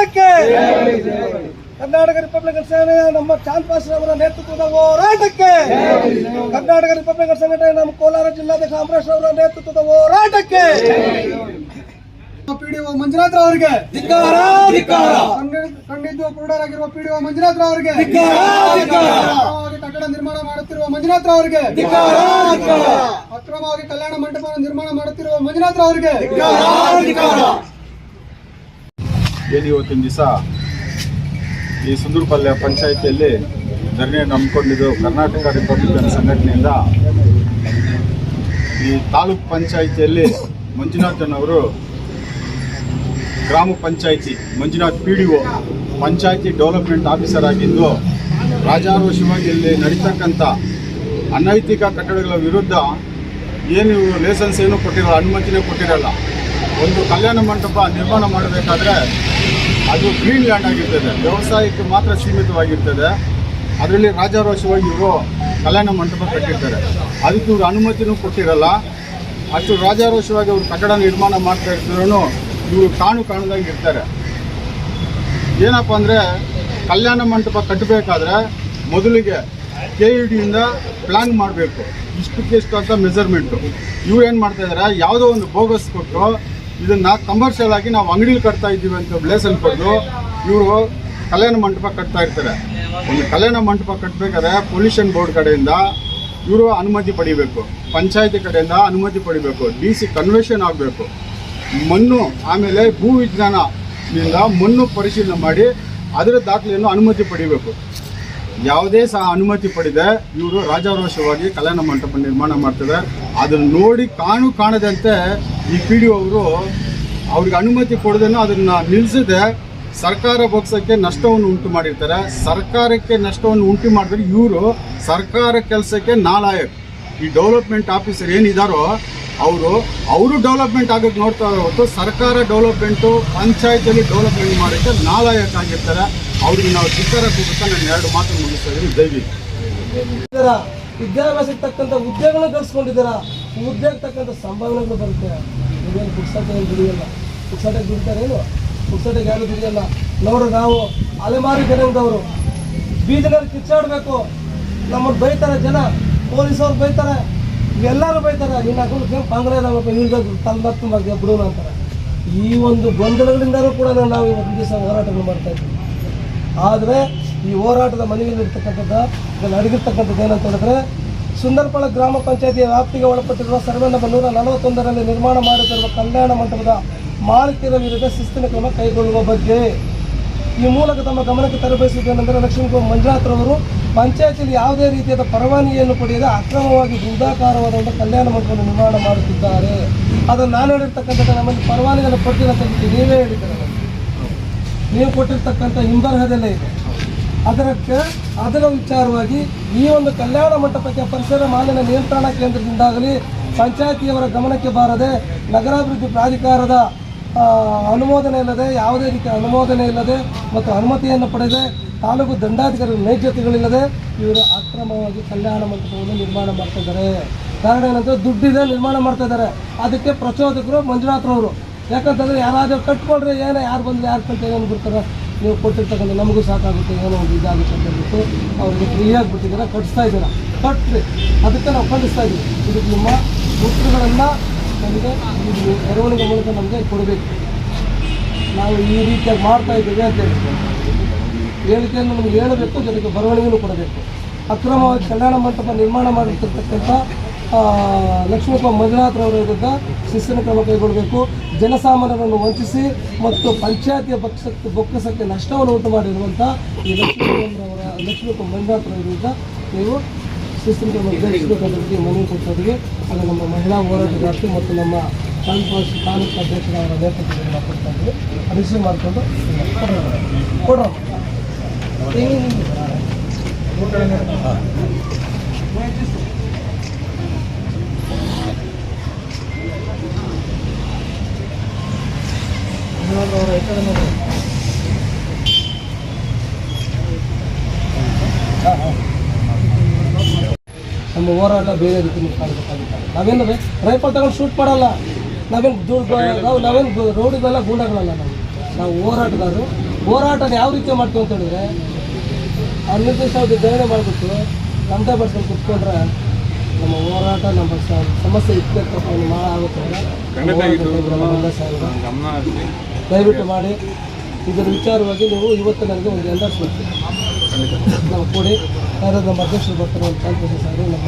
ಹೋರಾಟಕ್ಕೆ, ಕರ್ನಾಟಕ ರಿಪಬ್ಲಿಕನ್ ಸೇನೆಯ ನಮ್ಮ ಚಾಂದ್ ಪಾಷಾ ಅವರ ನೇತೃತ್ವದ ಹೋರಾಟಕ್ಕೆ, ಕರ್ನಾಟಕ ರಿಪಬ್ಲಿಕನ್ ಸಂಘಟನೆ ನಮ್ಮ ಕೋಲಾರ ಜಿಲ್ಲಾಧ್ಯಕ್ಷ ಅಂಬರೀಶ್ ಅವರ ನೇತೃತ್ವದ ಹೋರಾಟಕ್ಕೆ, ಪಿಡಿಒ ಮಂಜುನಾಥ್ ಅವರಿಗೆ ಖಂಡಿತ ಪೂರ್ಣರಾಗಿರುವ ಪಿಡಿಒ ಮಂಜುನಾಥ್ ಅವರಿಗೆ, ಕಟ್ಟಡ ನಿರ್ಮಾಣ ಮಾಡುತ್ತಿರುವ ಮಂಜುನಾಥ್ ಅವರಿಗೆ, ಅಕ್ರಮವಾಗಿ ಕಲ್ಯಾಣ ಮಂಟಪವನ್ನು ನಿರ್ಮಾಣ ಮಾಡುತ್ತಿರುವ ಮಂಜುನಾಥ್ ಅವರಿಗೆ. ಇವತ್ತಿನ ದಿವಸ ಈ ಸುಂದರಪಲ್ಲೆ ಪಂಚಾಯಿತಿಯಲ್ಲಿ ಧರಣಿ ನಂಬಿಕೊಂಡಿದ್ದು ಕರ್ನಾಟಕ ರಿಪಬ್ಲಿಕನ್ ಸಂಘಟನೆಯಿಂದ ಈ ತಾಲೂಕು ಪಂಚಾಯಿತಿಯಲ್ಲಿ ಮಂಜುನಾಥನವರು ಗ್ರಾಮ panchayat Manjunath PDO panchayat development officer ಆಗಿದ್ದು ರಾಜಾರೋಷವಾಗಿ ಇಲ್ಲಿ ನಡೀತಕ್ಕಂಥ ಅನೈತಿಕ ಕಟ್ಟಡಗಳ ವಿರುದ್ಧ ಏನು ಲೈಸೆನ್ಸ್ ಏನೂ ಕೊಟ್ಟಿರಲ್ಲ, ಅನುಮತಿನೇ ಕೊಟ್ಟಿರಲ್ಲ. ಒಂದು ಕಲ್ಯಾಣ ಮಂಟಪ ನಿರ್ಮಾಣ ಮಾಡಬೇಕಾದ್ರೆ ಅದು ಗ್ರೀನ್ ಲ್ಯಾಂಡ್ ಆಗಿರ್ತದೆ, ವ್ಯವಸಾಯಕ್ಕೆ ಮಾತ್ರ ಸೀಮಿತವಾಗಿರ್ತದೆ. ಅದರಲ್ಲಿ ರಾಜಾರೋಷವಾಗಿ ಇವರು ಕಲ್ಯಾಣ ಮಂಟಪ ಕಟ್ಟಿರ್ತಾರೆ, ಅದಕ್ಕೆ ಇವರು ಅನುಮತಿನೂ ಕೊಟ್ಟಿರಲ್ಲ. ಅಷ್ಟು ರಾಜಾರೋಷವಾಗಿ ಅವರು ಕಟ್ಟಡ ನಿರ್ಮಾಣ ಮಾಡ್ತಾ ಇರ್ತಿದ್ರು ಇವರು ಕಾಣದಂಗೆ ಇರ್ತಾರೆ. ಏನಪ್ಪ ಅಂದರೆ ಕಲ್ಯಾಣ ಮಂಟಪ ಕಟ್ಟಬೇಕಾದ್ರೆ ಮೊದಲಿಗೆ KEDಯಿಂದ ಪ್ಲ್ಯಾನ್ ಮಾಡಬೇಕು, ಇಷ್ಟು ಅಂತ ಮೆಜರ್ಮೆಂಟು. ಇವ್ರು ಏನು ಮಾಡ್ತಾಯಿದ್ದಾರೆ, ಯಾವುದೋ ಒಂದು ಬೋಗಸ್ ಕೊಟ್ಟು ಇದನ್ನು ಕಮರ್ಷಿಯಲ್ ಆಗಿ ನಾವು ಅಂಗಡಿಲಿ ಕಟ್ತಾ ಇದ್ದೀವಿ ಅಂತ ಲೈಸೆನ್ಸ್ ಕೊಟ್ಟು ಇವರು ಕಲ್ಯಾಣ ಮಂಟಪ ಕಟ್ತಾ ಇರ್ತಾರೆ. ಒಂದು ಕಲ್ಯಾಣ ಮಂಟಪ ಕಟ್ಟಬೇಕಾದ್ರೆ ಪೊಲ್ಯೂಷನ್ ಬೋರ್ಡ್ ಕಡೆಯಿಂದ ಇವರು ಅನುಮತಿ ಪಡಿಬೇಕು, ಪಂಚಾಯತಿ ಕಡೆಯಿಂದ ಅನುಮತಿ ಪಡಿಬೇಕು, DC ಕನ್ವೆನ್ಷನ್ ಆಗಬೇಕು, ಮಣ್ಣು ಆಮೇಲೆ ಭೂ ವಿಜ್ಞಾನದಿಂದ ಮಣ್ಣು ಪರಿಶೀಲನೆ ಮಾಡಿ ಅದರ ದಾಖಲೆಯನ್ನು ಅನುಮತಿ ಪಡಿಬೇಕು. ಯಾವುದೇ ಸಹ ಅನುಮತಿ ಪಡೆದೆ ಇವರು ರಾಜಾರೋಷವಾಗಿ ಕಲ್ಯಾಣ ಮಂಟಪ ನಿರ್ಮಾಣ ಮಾಡ್ತಾರೆ. ಅದನ್ನು ನೋಡಿ ಕಾಣದಂತೆ ಈ PDO ಅವರು ಅವ್ರಿಗೆ ಅನುಮತಿ ಕೊಡದೇನೋ ಅದನ್ನು ನಿಲ್ಲಿಸದೆ ಸರ್ಕಾರ ಬೊಕ್ಕಸಕ್ಕೆ ನಷ್ಟವನ್ನು ಉಂಟು ಮಾಡಿರ್ತಾರೆ. ಸರ್ಕಾರಕ್ಕೆ ನಷ್ಟವನ್ನು ಉಂಟು ಮಾಡಿದ್ರೆ ಇವರು ಸರ್ಕಾರ ಕೆಲಸಕ್ಕೆ ನಾಲಾಯಕ್. ಈ ಡೆವಲಪ್ಮೆಂಟ್ ಆಫೀಸರ್ ಏನಿದ್ದಾರೋ ಅವರು ಡೆವಲಪ್ಮೆಂಟ್ ಆಗೋಕ್ಕೆ ನೋಡ್ತಾರೆ ಹೊರತು ಸರ್ಕಾರ ಡೆವಲಪ್ಮೆಂಟು ಪಂಚಾಯತಿಯಲ್ಲಿ ಡೆವಲಪ್ಮೆಂಟ್ ಮಾಡೋಕ್ಕೆ ನಾಲಾಯಕ್ ಆಗಿರ್ತಾರೆ. ಅವ್ರಿಗೆ ನಾವು ಧಿಕ್ಕಾರ ಕೊಡ್ತಾ ನಾನು 2 ಮಾತು ಮುಗಿಸ್ತಾ ಇದ್ದೀನಿ. ದಯವಿಟ್ಟು ವಿದ್ಯಾಭ್ಯಾಸಕ್ಕೆ ತಕ್ಕಂಥ ಉದ್ಯೋಗಗಳು ಗಳಿಸ್ಕೊಂಡಿದ್ದೀರಾ, ಉದ್ಯೋಗ ತಕ್ಕಂಥ ಸಂಭಾವನೆಗಳು ಬರುತ್ತೆ. ಇದೇನು ಪುಕ್ಸಟೆ ದುಡಿಯಲ್ಲ, ಪುಕ್ಸಟೆಗೆ ದುಡಿತಾರೇನು? ಪುಕ್ಸಟೆಗೆ ಯಾರು ದುಡಿಯಲ್ಲ. ನೋಡ್ರಿ, ನಾವು ಅಲೆಮಾರಿ ಜನಾಂಗದವರು, ಬೀದಿನಲ್ಲಿ ಕಿಚ್ಚಾಡಬೇಕು, ನಮ್ಮನ್ನು ಬೈತಾರೆ ಜನ, ಪೊಲೀಸವ್ರು ಬೈತಾರೆ, ಎಲ್ಲರೂ ಬೈತಾರೆ. ನೀನು ಹಾಕೊಂಡು ಬಾಂಗ್ಲಾದಾಗ ಇಳಿದಾಗ ತಲೆದತ್ತು ಬಿಡೋಣ ಅಂತಾರೆ. ಈ ಒಂದು ಗೊಂದಲಗಳಿಂದಲೂ ಕೂಡ ನಾವು ಇವತ್ತು ದಿವಸ ಹೋರಾಟಗಳು ಮಾಡ್ತಾ ಇದ್ದೀವಿ. ಆದರೆ ಈ ಹೋರಾಟದ ಮನೆಯಲ್ಲಿರ್ತಕ್ಕಂಥದ್ದು ಇದನ್ನು ಅಡಗಿರ್ತಕ್ಕಂಥದ್ದು ಏನಂತ ಹೇಳಿದ್ರೆ, ಸುಂದರಪಳ್ಳ ಗ್ರಾಮ ಪಂಚಾಯತಿಯ ವ್ಯಾಪ್ತಿಗೆ ಒಳಪಟ್ಟಿರುವ ಸರ್ವೆ ನಂಬರ್ 141ರಲ್ಲಿ ನಿರ್ಮಾಣ ಮಾಡುತ್ತಿರುವ ಕಲ್ಯಾಣ ಮಂಟಪದ ಮಾಲೀಕರ ವಿರುದ್ಧ ಶಿಸ್ತಿನ ಕ್ರಮ ಕೈಗೊಳ್ಳುವ ಬಗ್ಗೆ ಈ ಮೂಲಕ ತಮ್ಮ ಗಮನಕ್ಕೆ ತರಬಯಸುವುದೇನೆಂದರೆ, ಲಕ್ಷ್ಮೀ ಮಂಜುನಾಥ್ರವರು ಪಂಚಾಯತಿಯಲ್ಲಿ ಯಾವುದೇ ರೀತಿಯಾದ ಪರವಾನಗಿಯನ್ನು ಪಡೆಯದೆ ಅಕ್ರಮವಾಗಿ ಬೃಹದಾಕಾರವಾದ ಒಂದು ಕಲ್ಯಾಣ ಮಂಟಪವನ್ನು ನಿರ್ಮಾಣ ಮಾಡುತ್ತಿದ್ದಾರೆ. ಅದನ್ನು ನಾನು ಹೇಳಿರ್ತಕ್ಕಂಥದ್ದು ನಮ್ಮಲ್ಲಿ ಪರವಾನಗಿಯನ್ನು ಪಡೆದಿರತಕ್ಕಂಥ ನೀವೇ ಹೇಳಿದ್ದಾರೆ, ನೀವು ಕೊಟ್ಟಿರ್ತಕ್ಕಂಥ ಹಿಂಬರಹದಲ್ಲೇ ಇದೆ. ಅದರ ವಿಚಾರವಾಗಿ ಈ ಒಂದು ಕಲ್ಯಾಣ ಮಂಟಪಕ್ಕೆ ಪರಿಸರ ಮಾಲಿನ್ಯ ನಿಯಂತ್ರಣ ಕೇಂದ್ರದಿಂದಾಗಲಿ ಪಂಚಾಯತಿಯವರ ಗಮನಕ್ಕೆ ಬಾರದೆ ನಗರಾಭಿವೃದ್ಧಿ ಪ್ರಾಧಿಕಾರದ ಅನುಮೋದನೆ ಇಲ್ಲದೆ, ಯಾವುದೇ ರೀತಿಯ ಅನುಮೋದನೆ ಇಲ್ಲದೆ ಮತ್ತು ಅನುಮತಿಯನ್ನು ಪಡೆದೆ ತಾಲೂಕು ದಂಡಾಧಿಕಾರಿಗಳ ನೈಜತೆಗಳಿಲ್ಲದೆ ಇವರು ಅಕ್ರಮವಾಗಿ ಕಲ್ಯಾಣ ಮಂಟಪವನ್ನು ನಿರ್ಮಾಣ ಮಾಡ್ತಾ ಇದ್ದಾರೆ. ಕಾರಣ ಏನಂದರೆ ದುಡ್ಡಿದೆ ನಿರ್ಮಾಣ ಮಾಡ್ತಾ ಇದ್ದಾರೆ. ಅದಕ್ಕೆ ಪ್ರಚೋದಕರು ಮಂಜುನಾಥ್ರವರು. ಯಾಕಂತಂದರೆ ಯಾರಾದರೂ ಕಟ್ಕೊಳ್ರಿ, ಏನೋ ಯಾರು ಬಂದರೆ ಯಾರು ಕಟ್ಟ ಏನು ಬಿಡ್ತಾರೆ, ನೀವು ಕೊಟ್ಟಿರ್ತಕ್ಕಂಥ ನಮಗೂ ಸಾಕಾಗುತ್ತೆ, ಏನೋ ಒಂದು ಇದಾಗುತ್ತೆ ಅಂತ ಹೇಳ್ಬಿಟ್ಟು ಅವರಿಗೆ ಫ್ರೀಯಾಗಿ ಬಿಟ್ಟಿದ್ದೀರಾ, ಕಟ್ಟಿಸ್ತಾ ಇದ್ದೀರಾ. ಕಟ್ಟಿರಿ, ಅದಕ್ಕೆ ನಾವು ಖಂಡಿಸ್ತಾ ಇದ್ದೀವಿ. ಇದಕ್ಕೆ ನಿಮ್ಮ ಉತ್ತರಗಳನ್ನು ನಮಗೆ ಈ ಬರವಣಿಗೆ ಮೂಲಕ ನಮಗೆ ಕೊಡಬೇಕು. ನಾವು ಈ ರೀತಿಯಾಗಿ ಮಾಡ್ತಾ ಇದ್ದೀವಿ ಅಂತ ಹೇಳಿಕೆಯನ್ನು ನಮಗೆ ಹೇಳಬೇಕು, ಜೊತೆಗೆ ಬರವಣಿಗೆನೂ ಕೊಡಬೇಕು. ಅಕ್ರಮವಾಗಿ ಕಲ್ಯಾಣ ಮಂಟಪ ನಿರ್ಮಾಣ ಮಾಡಿರ್ತಕ್ಕಂಥ ಲಕ್ಷ್ಮೀ ಮಂಜುನಾಥ್ರವರ ವಿರುದ್ಧ ಶಿಸ್ತಿನ ಕ್ರಮ ಕೈಗೊಳ್ಳಬೇಕು. ಜನಸಾಮಾನ್ಯರನ್ನು ವಂಚಿಸಿ ಮತ್ತು ಪಂಚಾಯತಿಯ ಬೊಕ್ಕಸಕ್ಕೆ ನಷ್ಟವನ್ನು ಉಂಟು ಮಾಡಿರುವಂಥ ಈ ಲಕ್ಷ್ಮೀ ಮಂಜುನಾಥ್ರವರ ವಿರುದ್ಧ ನೀವು ಶಿಸ್ತಿನ ಕ್ರಮ ಜರುಗಿಸಬೇಕಂತ ಮನವಿ ಕೊಟ್ಟವರಿಗೆ, ಅದು ನಮ್ಮ ಮಹಿಳಾ ಹೋರಾಟಗಾರ್ತಿ ಮತ್ತು ನಮ್ಮ ತಾಲೂಕು ಅಧ್ಯಕ್ಷರವರ ನೇತೃತ್ವದಲ್ಲಿ ಮಾತಾಡ್ತಾ ಇದ್ದೀವಿ. ರಿಸೀವ್ ಮಾಡಿಕೊಂಡು ಕೊಡೋಣ. ನಮ್ಮ ಹೋರಾಟ ಬೇರೆ ರೀತಿ ಮುಟ್ಟಾಗಬೇಕಾಗಿತ್ತು. ನಾವೇನು ರೈಫಲ್ ತಗೊಂಡು ಶೂಟ್ ಮಾಡಲ್ಲ, ನಾವೇನು ರೋಡಿಗೆಲ್ಲ ಗೂಂಡಾಗಳಲ್ಲ. ನಾವು ಹೋರಾಟಗಾರರು, ಹೋರಾಟನ ಯಾವ ರೀತಿ ಮಾಡ್ತೀವಿ ಅಂತ ಹೇಳಿದ್ರೆ ಅನಿರ್ದಿಷ್ಟಾವಧಿ ಧರಣಿ ಮಾಡಿಬಿಟ್ಟು ನಮ್ಮದೇ ಬರ್ಸ್ಕೊಂಡು ಕುತ್ಕೊಂಡ್ರೆ ನಮ್ಮ ಹೋರಾಟ ನಮ್ಮ ಸಮಸ್ಯೆ ಇರ್ತಕ್ಕಂಥ ಆಗುತ್ತೆ. ದಯವಿಟ್ಟು ಮಾಡಿ ಇದರ ವಿಚಾರವಾಗಿ ನೀವು ಇವತ್ತು ನನಗೆ ಒಂದು ಎಂಡರ್ಸ್ಮೆಂಟ್ ನಾವು ಕೊಡಿ. ಯಾರಾದ್ರೂ ನಮ್ಮ ಅಧ್ಯಕ್ಷರು ಬರ್ತಾರೆ ಒಂದು ಕಾನ್ಫರೆನ್ಸ್ ಆಗಿ ನಮ್ಮ